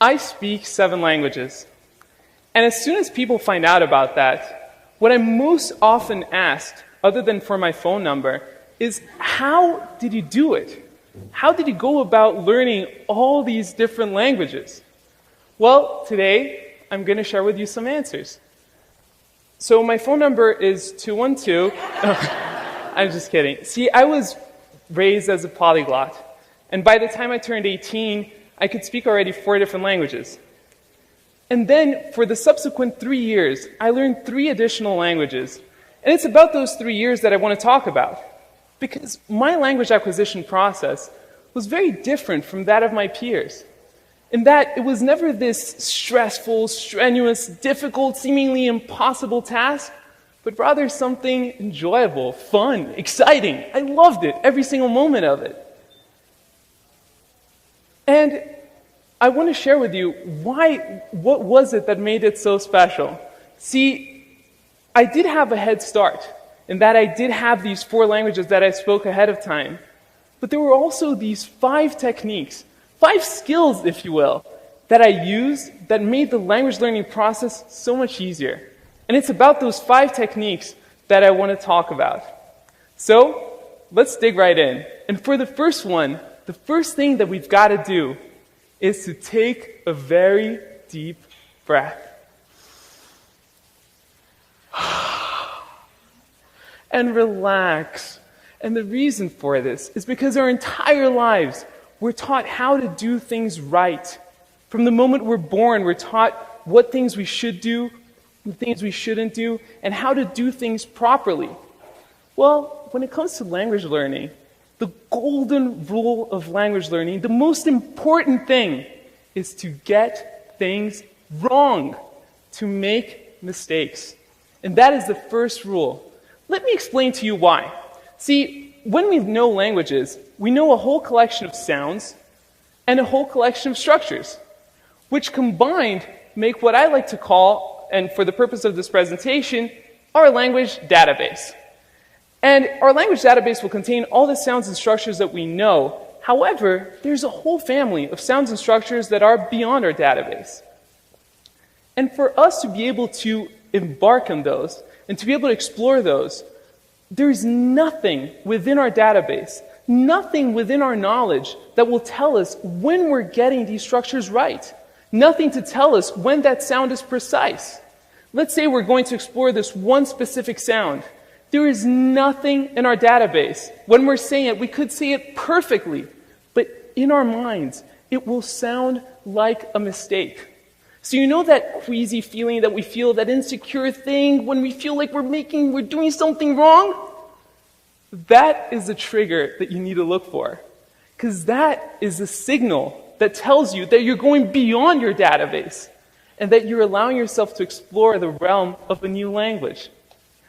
I speak 7 languages. And as soon as people find out about that, what I'm most often asked, other than for my phone number, is how did you do it? How did you go about learning all these different languages? Well, today I'm going to share with you some answers. So my phone number is 212. I'm just kidding. See, I was raised as a polyglot. And by the time I turned 18, I could speak already 4 different languages. And then, for the subsequent 3 years, I learned 3 additional languages. And it's about those 3 years that I want to talk about. Because my language acquisition process was very different from that of my peers. In that it was never this stressful, strenuous, difficult, seemingly impossible task, but rather something enjoyable, fun, exciting. I loved it, every single moment of it. And I want to share with you what was it that made it so special? See, I did have a head start in that I did have these 4 languages that I spoke ahead of time. But there were also these 5 techniques, 5 skills, if you will, that I used that made the language learning process so much easier. And it's about those 5 techniques that I want to talk about. So, let's dig right in. And for the first one, the first thing that we've got to do is to take a very deep breath. And relax. And the reason for this is because our entire lives, we're taught how to do things right. From the moment we're born, we're taught what things we should do, and things we shouldn't do, and how to do things properly. Well, when it comes to language learning, the golden rule of language learning, the most important thing is to get things wrong, to make mistakes. And that is the first rule. Let me explain to you why. See, when we know languages, we know a whole collection of sounds and a whole collection of structures, which combined make what I like to call, and for the purpose of this presentation, our language database. And our language database will contain all the sounds and structures that we know. However, there's a whole family of sounds and structures that are beyond our database. And for us to be able to embark on those, and to be able to explore those, there's nothing within our database, nothing within our knowledge that will tell us when we're getting these structures right. Nothing to tell us when that sound is precise. Let's say we're going to explore this one specific sound. There is nothing in our database. When we're saying it, we could say it perfectly, but in our minds, it will sound like a mistake. So you know that queasy feeling that we feel, that insecure thing when we feel like we're doing something wrong? That is the trigger that you need to look for. Because that is a signal that tells you that you're going beyond your database and that you're allowing yourself to explore the realm of a new language.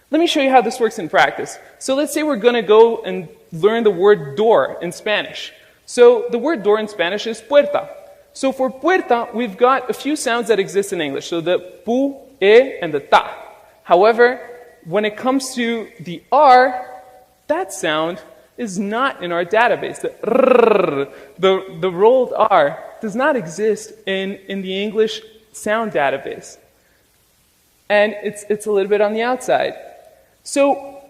Let me show you how this works in practice. So let's say we're going to go and learn the word door in Spanish. So the word door in Spanish is puerta. So for puerta, we've got a few sounds that exist in English. So the pu, e, and the ta. However, when it comes to the r, that sound is not in our database. The rrr, the rolled r, does not exist in the English sound database. And it's a little bit on the outside. So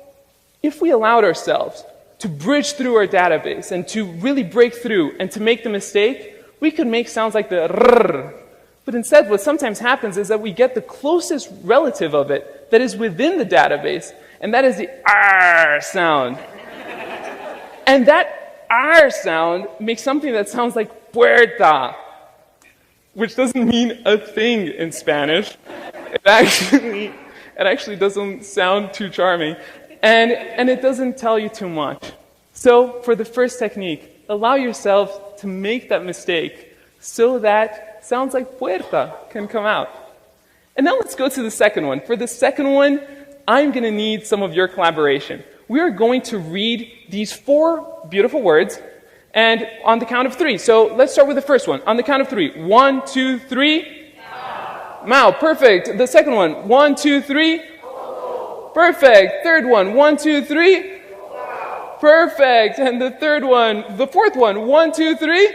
if we allowed ourselves to bridge through our database and to really break through and to make the mistake, we could make sounds like the rrr. But instead, what sometimes happens is that we get the closest relative of it that is within the database, and that is the r sound. And that r sound makes something that sounds like puerta, which doesn't mean a thing in Spanish. It actually doesn't sound too charming, and it doesn't tell you too much. So for the first technique, allow yourself to make that mistake so that sounds like puerta can come out. And now let's go to the second one. For the second one, I'm going to need some of your collaboration. We are going to read these 4 beautiful words, and on the count of 3. So let's start with the first one. On the count of 3. 1, 2, 3. Mao. Perfect. The second one. 1, 2, 3. Perfect. Third one. 1, 2, 3. Perfect. And the third one. The fourth one. 1, 2, 3.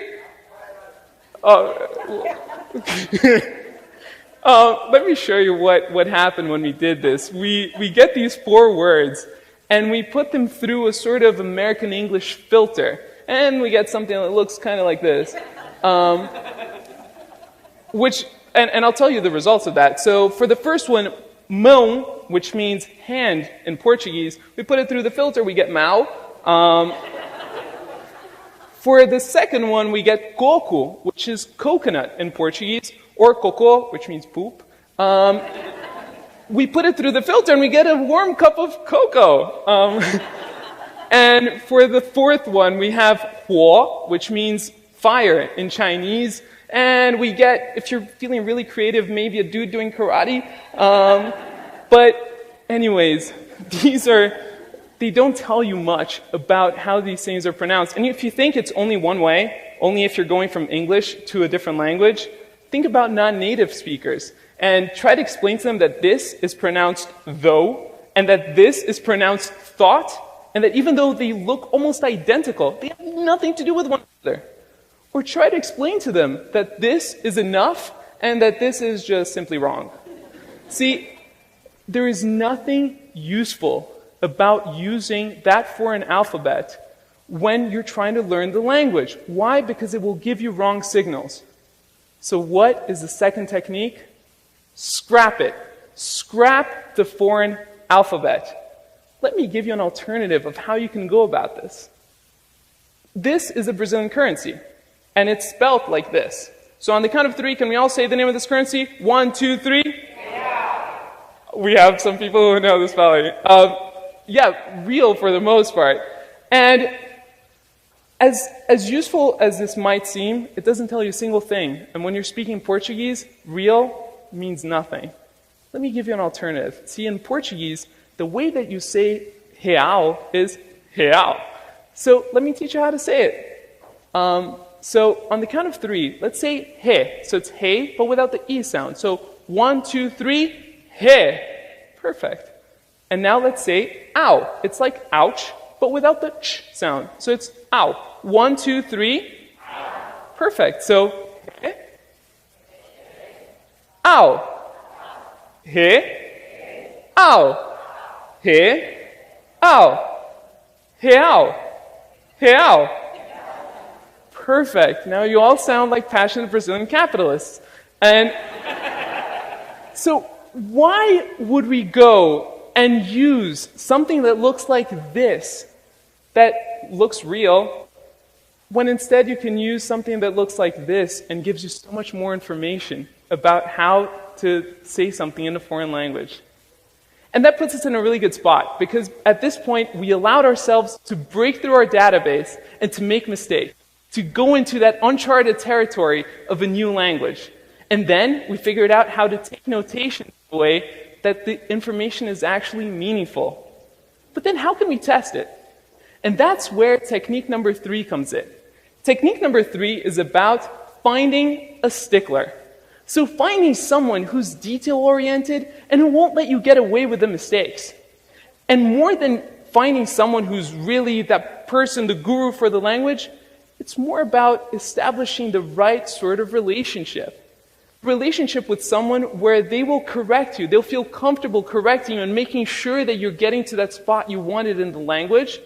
Let me show you what happened when we did this. We get these 4 words, and we put them through a sort of American English filter, and we get something that looks kind of like this. And I'll tell you the results of that. So for the first one, mão, which means hand in Portuguese, we put it through the filter, we get mau. For the second one, we get coco, which is coconut in Portuguese, or cocô, which means poop. We put it through the filter and we get a warm cup of cocoa. And for the fourth one, we have huo, which means fire in Chinese. And we get, if you're feeling really creative, maybe a dude doing karate. But anyways, they don't tell you much about how these things are pronounced. And if you think it's only one way, only if you're going from English to a different language, think about non-native speakers and try to explain to them that this is pronounced though, and that this is pronounced thought, and that even though they look almost identical, they have nothing to do with one another. Or try to explain to them that this is enough and that this is just simply wrong. See, there is nothing useful about using that foreign alphabet when you're trying to learn the language. Why? Because it will give you wrong signals. So what is the second technique? Scrap it. Scrap the foreign alphabet. Let me give you an alternative of how you can go about this. This is a Brazilian currency, and it's spelled like this. So on the count of 3, can we all say the name of this currency? 1, 2, 3. Yeah. We have some people who know the spelling. Yeah, real for the most part. And as useful as this might seem, it doesn't tell you a single thing. And when you're speaking Portuguese, real means nothing. Let me give you an alternative. See, in Portuguese, the way that you say real is real. So let me teach you how to say it. So on the count of 3, let's say he. So it's he, but without the e sound. So 1, 2, 3, he. Perfect. And now let's say ow. It's like ouch, but without the ch sound. So it's ow. 1, 2, 3. Perfect. So he. Ow. He. Ow. He. Ow. He. Ow. He. Ow. Perfect. Now you all sound like passionate Brazilian capitalists. And so why would we go and use something that looks like this, that looks real, when instead you can use something that looks like this and gives you so much more information about how to say something in a foreign language? And that puts us in a really good spot, because at this point we allowed ourselves to break through our database and to make mistakes, to go into that uncharted territory of a new language. And then we figured out how to take notation in a way that the information is actually meaningful. But then how can we test it? And that's where technique number 3 comes in. Technique number 3 is about finding a stickler. So finding someone who's detail-oriented and who won't let you get away with the mistakes. And more than finding someone who's really that person, the guru for the language, it's more about establishing the right sort of relationship. Relationship with someone where they will correct you. They'll feel comfortable correcting you and making sure that you're getting to that spot you wanted in the language.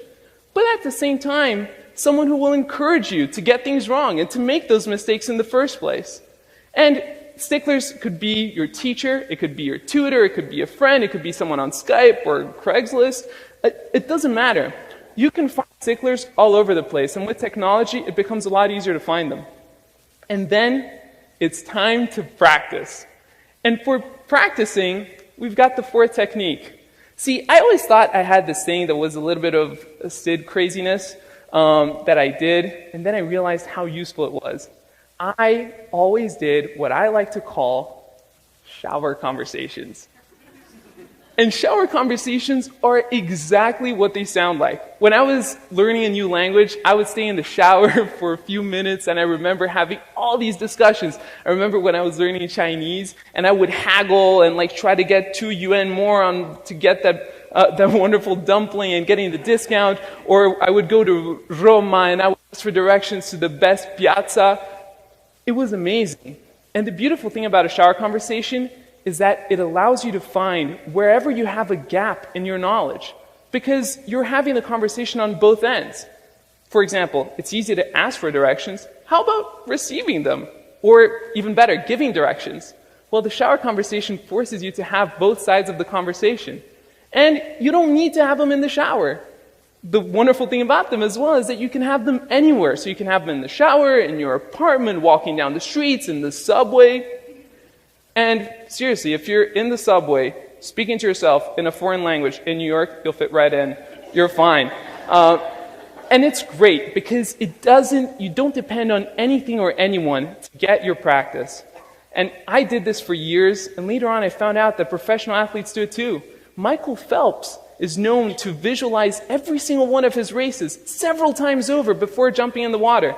But at the same time, someone who will encourage you to get things wrong and to make those mistakes in the first place. And sticklers could be your teacher, it could be your tutor, it could be a friend, it could be someone on Skype or Craigslist. It doesn't matter. You can find sticklers all over the place, and with technology, it becomes a lot easier to find them. And then it's time to practice. And for practicing, we've got the 4th technique. See, I always thought I had this thing that was a little bit of a Sid craziness that I did, and then I realized how useful it was. I always did what I like to call shower conversations. And shower conversations are exactly what they sound like. When I was learning a new language, I would stay in the shower for a few minutes, and I remember having all these discussions. I remember when I was learning Chinese, and I would haggle and try to get 2 yuan more to get that wonderful dumpling and getting the discount. Or I would go to Roma and I would ask for directions to the best piazza. It was amazing. And the beautiful thing about a shower conversation is that it allows you to find wherever you have a gap in your knowledge, because you're having the conversation on both ends. For example, it's easy to ask for directions. How about receiving them? Or even better, giving directions? Well, the shower conversation forces you to have both sides of the conversation. And you don't need to have them in the shower. The wonderful thing about them as well is that you can have them anywhere. So you can have them in the shower, in your apartment, walking down the streets, in the subway. And seriously, if you're in the subway, speaking to yourself in a foreign language in New York, you'll fit right in. You're fine. And it's great because you don't depend on anything or anyone to get your practice. And I did this for years, and later on I found out that professional athletes do it too. Michael Phelps is known to visualize every single one of his races several times over before jumping in the water.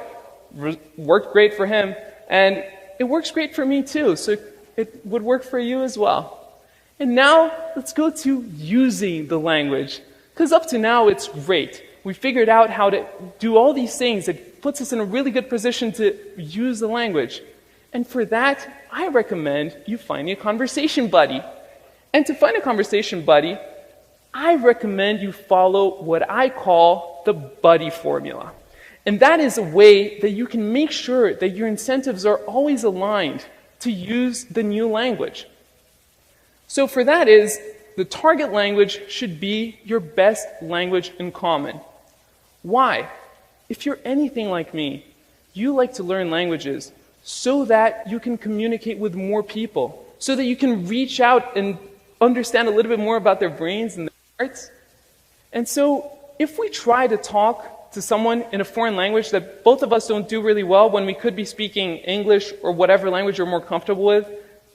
Worked great for him, and it works great for me too, so it would work for you as well. And now, let's go to using the language. Because up to now, it's great. We figured out how to do all these things that puts us in a really good position to use the language. And for that, I recommend you find a conversation buddy. And to find a conversation buddy, I recommend you follow what I call the buddy formula. And that is a way that you can make sure that your incentives are always aligned to use the new language. So for that is, the target language should be your best language in common. Why? If you're anything like me, you like to learn languages so that you can communicate with more people, so that you can reach out and understand a little bit more about their brains and their hearts. And so if we try to talk to someone in a foreign language that both of us don't do really well when we could be speaking English or whatever language you're more comfortable with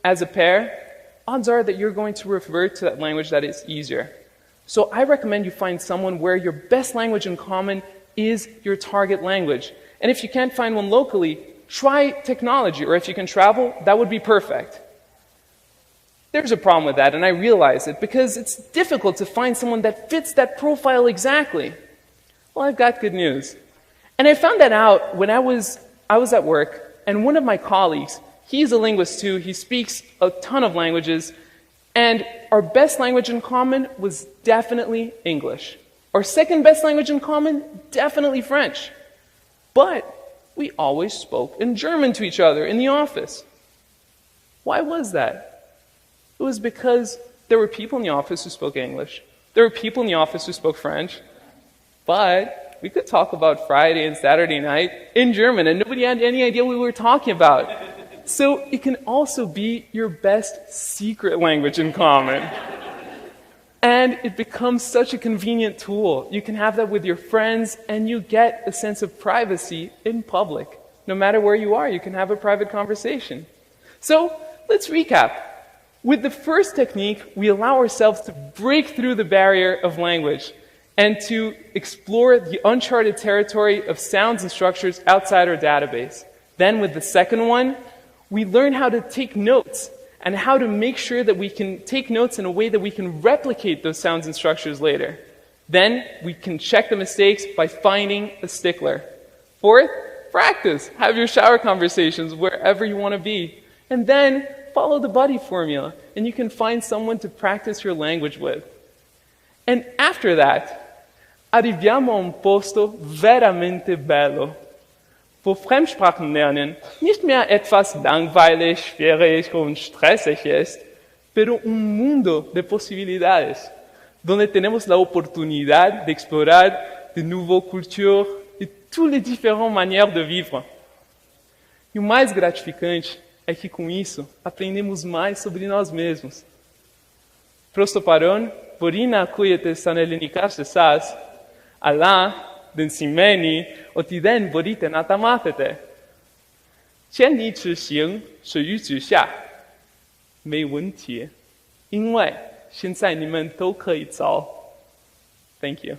as a pair, odds are that you're going to revert to that language that is easier. So I recommend you find someone where your best language in common is your target language. And if you can't find one locally, try technology, or if you can travel, that would be perfect. There's a problem with that, and I realize it, because it's difficult to find someone that fits that profile exactly. Well, I've got good news. And I found that out when I was at work, and one of my colleagues, he's a linguist too, he speaks a ton of languages, and our best language in common was definitely English. Our second best language in common, definitely French. But we always spoke in German to each other in the office. Why was that? It was because there were people in the office who spoke English. There were people in the office who spoke French. But we could talk about Friday and Saturday night in German, and nobody had any idea what we were talking about. So it can also be your best secret language in common. And it becomes such a convenient tool. You can have that with your friends, and you get a sense of privacy in public. No matter where you are, you can have a private conversation. So let's recap. With the first technique, we allow ourselves to break through the barrier of language and to explore the uncharted territory of sounds and structures outside our database. Then with the second one, we learn how to take notes and how to make sure that we can take notes in a way that we can replicate those sounds and structures later. Then we can check the mistakes by finding a stickler. Fourth, practice. Have your shower conversations wherever you want to be. And then follow the buddy formula, and you can find someone to practice your language with. And after that, arriviamo a un posto veramente bello, wo Fremdsprachen lernen nicht mehr etwas langweilig, schwierig und stressig ist, pero un mundo de posibilidades, donde tenemos la oportunidad de explorar de nouvelles cultures e toutes les différentes manières de vivre. E o mais gratificante é que com isso aprendemos mais sobre nós mesmos. Prosto paron, porina kujete sanelinikas sas, ala den simeni otiden borite natamatete. 千里之行，始于足下。没问题，因为现在你们都可以走。Thank you.